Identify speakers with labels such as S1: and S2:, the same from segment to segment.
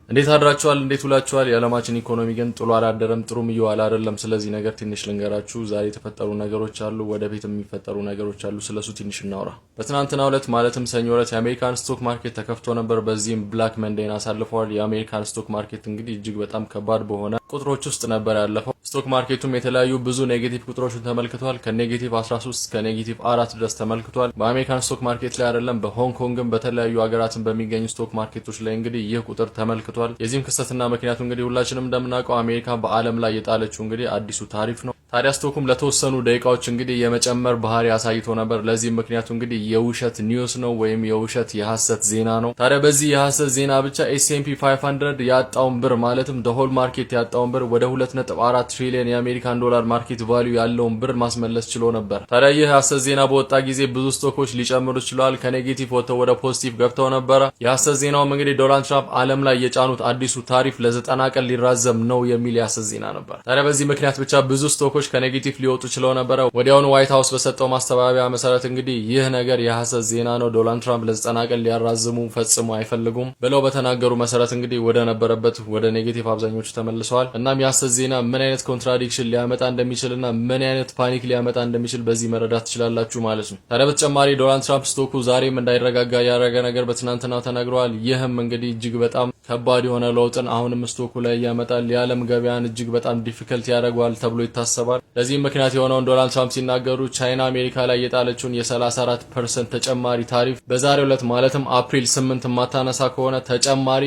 S1: እንዴት አድራችኋል? እንዴት ውላችኋል? የዓለማችን ኢኮኖሚ ግን ጥሎ አላደረም፣ ጥሩም እየዋለ አይደለም። ስለዚህ ነገር ትንሽ ልንገራችሁ። ዛሬ የተፈጠሩ ነገሮች አሉ፣ ወደፊት የሚፈጠሩ ነገሮች አሉ። ስለሱ ትንሽ እናውራ። በትናንትናው ዕለት ማለትም ሰኞ ዕለት የአሜሪካን ስቶክ ማርኬት ተከፍቶ ነበር። በዚህም ብላክ መንዴን አሳልፈዋል። የአሜሪካን ስቶክ ማርኬት እንግዲህ እጅግ በጣም ከባድ በሆነ ቁጥሮች ውስጥ ነበር ያለፈው። ስቶክ ማርኬቱም የተለያዩ ብዙ ኔጌቲቭ ቁጥሮችን ተመልክቷል። ከኔጌቲቭ 13 እስከ ኔጌቲቭ 4 ድረስ ተመልክቷል። በአሜሪካን ስቶክ ማርኬት ላይ አይደለም፣ በሆንግ ኮንግም በተለያዩ ሀገራትን በሚገኙ ስቶክ ማርኬቶች ላይ እንግዲህ ይህ ቁጥር ተመልክቷል። የዚህም ክስተትና ምክንያቱ እንግዲህ ሁላችንም እንደምናውቀው አሜሪካ በዓለም ላይ የጣለችው እንግዲህ አዲሱ ታሪፍ ነው። ታዲያ ስቶኩም ለተወሰኑ ደቂቃዎች እንግዲህ የመጨመር ባህሪ አሳይቶ ነበር። ለዚህም ምክንያቱ እንግዲህ የውሸት ኒውስ ነው ወይም የውሸት የሐሰት ዜና ነው። ታዲያ በዚህ የሐሰት ዜና ብቻ S&P 500 ያጣውን ብር ማለትም ሆል ማርኬት ያጣውን ብር ወደ 2.4 ትሪሊዮን የአሜሪካን ዶላር ማርኬት ቫልዩ ያለውን ብር ማስመለስ ችሎ ነበር። ታዲያ ይህ የሐሰት ዜና በወጣ ጊዜ ብዙ ስቶኮች ሊጨምሩ ችለዋል። ከኔጌቲቭ ወጥተው ወደ ፖዚቲቭ ገብተው ነበረ። የሐሰት ዜናውም እንግዲህ ዶናልድ ትራምፕ ዓለም ላይ የጫኑት አዲሱ ታሪፍ ለ90 ቀን ሊራዘም ነው የሚል የሐሰት ዜና ነበር። ታዲያ በዚህ ምክንያት ብቻ ብዙ ስቶኮች ከኔጌቲቭ ሊወጡ ችለው ነበር። ወዲያውኑ ዋይት ሃውስ በሰጠው ማስተባበያ መሰረት እንግዲህ ይህ ነገር የሐሰት ዜና ነው፣ ዶናልድ ትራምፕ ለ90 ቀን ሊያራዝሙ ፈጽሞ አይፈልጉም ብለው በተናገሩ መሰረት እንግዲህ ወደ ነበረበት ወደ ኔጌቲቭ አብዛኞቹ ተመልሰዋል። እናም የሐሰት ዜና ምን አይነት ኮንትራዲክሽን ሊያመጣ እንደሚችልና ምን አይነት ፓኒክ ሊያመጣ እንደሚችል በዚህ መረዳት ትችላላችሁ ማለት ነው። ታዲያ በተጨማሪ ዶናልድ ትራምፕ ስቶኩ ዛሬም እንዳይረጋጋ ያደረገ ነገር በትናንትናው ተናግረዋል። ይህም እንግዲህ እጅግ በጣም ከባድ የሆነ ለውጥን አሁንም ስቶኩ ላይ ያመጣል፣ የዓለም ገበያን እጅግ በጣም ዲፊከልት ያደርገዋል ተብሎ ይታሰባል። ለዚህ ምክንያት የሆነውን ዶናልድ ትራምፕ ሲናገሩ ቻይና አሜሪካ ላይ የጣለችውን የ34% ተጨማሪ ታሪፍ በዛሬው ዕለት ማለትም አፕሪል 8 ማታነሳ ከሆነ ተጨማሪ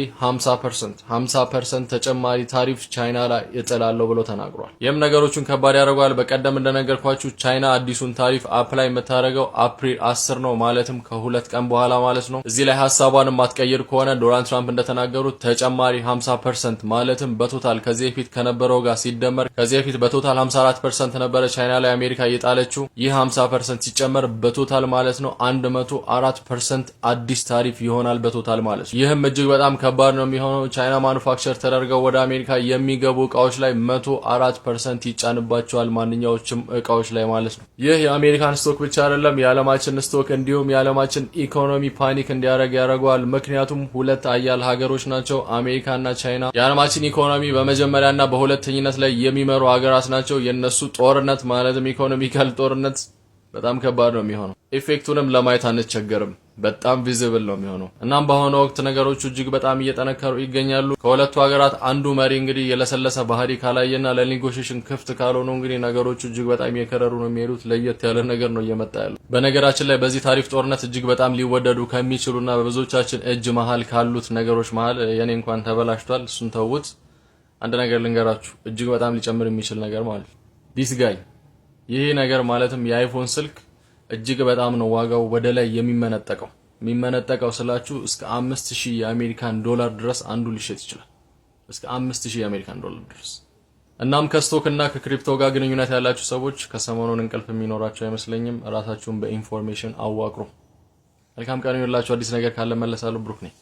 S1: 50% ተጨማሪ ታሪፍ ቻይና ላይ ይጥላል ብሎ ተናግሯል። ይህም ነገሮቹን ከባድ ያደርገዋል። በቀደም እንደነገርኳችሁ ቻይና አዲሱን ታሪፍ አፕላይ የምታደርገው አፕሪል 10 ነው፣ ማለትም ከ2 ቀን በኋላ ማለት ነው። እዚህ ላይ ሐሳቧን ማትቀይር ከሆነ ዶናልድ ትራምፕ እንደተናገሩት ተጨማሪ 50% ማለትም በቶታል ከዚህ በፊት ከነበረው ጋር ሲደመር ከዚህ በፊት በቶታል 54% ነበረ ቻይና ላይ አሜሪካ እየጣለችው። ይህ 50% ሲጨመር በቶታል ማለት ነው 104% አዲስ ታሪፍ ይሆናል በቶታል ማለት ነው። ይህም እጅግ በጣም ከባድ ነው የሚሆነው። ቻይና ማኑፋክቸር ተደርገው ወደ አሜሪካ የሚገቡ እቃዎች ላይ 104% ይጫንባቸዋል፣ ማንኛዎችም እቃዎች ላይ ማለት ነው። ይህ የአሜሪካን ስቶክ ብቻ አይደለም፣ የዓለማችን ስቶክ እንዲሁም የዓለማችን ኢኮኖሚ ፓኒክ እንዲያደርግ ያደርገዋል። ምክንያቱም ሁለት አያል ሀገሮች ናቸው፣ አሜሪካና ቻይና። የዓለማችን ኢኮኖሚ በመጀመሪያና በሁለተኝነት ላይ የሚመሩ ሀገራት ናቸው። የነሱ ጦርነት ማለትም ኢኮኖሚካል ጦርነት በጣም ከባድ ነው የሚሆነው። ኢፌክቱንም ለማየት አንቸገርም፣ በጣም ቪዚብል ነው የሚሆነው። እናም በአሁኑ ወቅት ነገሮቹ እጅግ በጣም እየጠነከሩ ይገኛሉ። ከሁለቱ ሀገራት አንዱ መሪ እንግዲህ የለሰለሰ ባህሪ ካላየና ለኔጎሽዬሽን ክፍት ካልሆኑ እንግዲህ ነገሮቹ እጅግ በጣም እየከረሩ ነው የሚሄዱት። ለየት ያለ ነገር ነው እየመጣ ያለው። በነገራችን ላይ በዚህ ታሪፍ ጦርነት እጅግ በጣም ሊወደዱ ከሚችሉና በብዙዎቻችን እጅ መሃል ካሉት ነገሮች መሃል የኔ እንኳን ተበላሽቷል፣ እሱን ተውት። አንድ ነገር ልንገራችሁ፣ እጅግ በጣም ሊጨምር የሚችል ነገር ማለት ዲስ ጋይ ይሄ ነገር ማለትም የአይፎን ስልክ እጅግ በጣም ነው ዋጋው ወደ ላይ የሚመነጠቀው ስላችሁ እስከ 5000 የአሜሪካን ዶላር ድረስ አንዱ ሊሸጥ ይችላል። እስከ 5000 የአሜሪካን ዶላር ድረስ። እናም ከስቶክና ከክሪፕቶ ጋር ግንኙነት ያላችሁ ሰዎች ከሰሞኑን እንቅልፍ የሚኖራችሁ አይመስለኝም። ራሳችሁን በኢንፎርሜሽን አዋቅሩ። መልካም ቀን ይሁንላችሁ። አዲስ ነገር ካለ መለሳለሁ። ብሩክ ነኝ።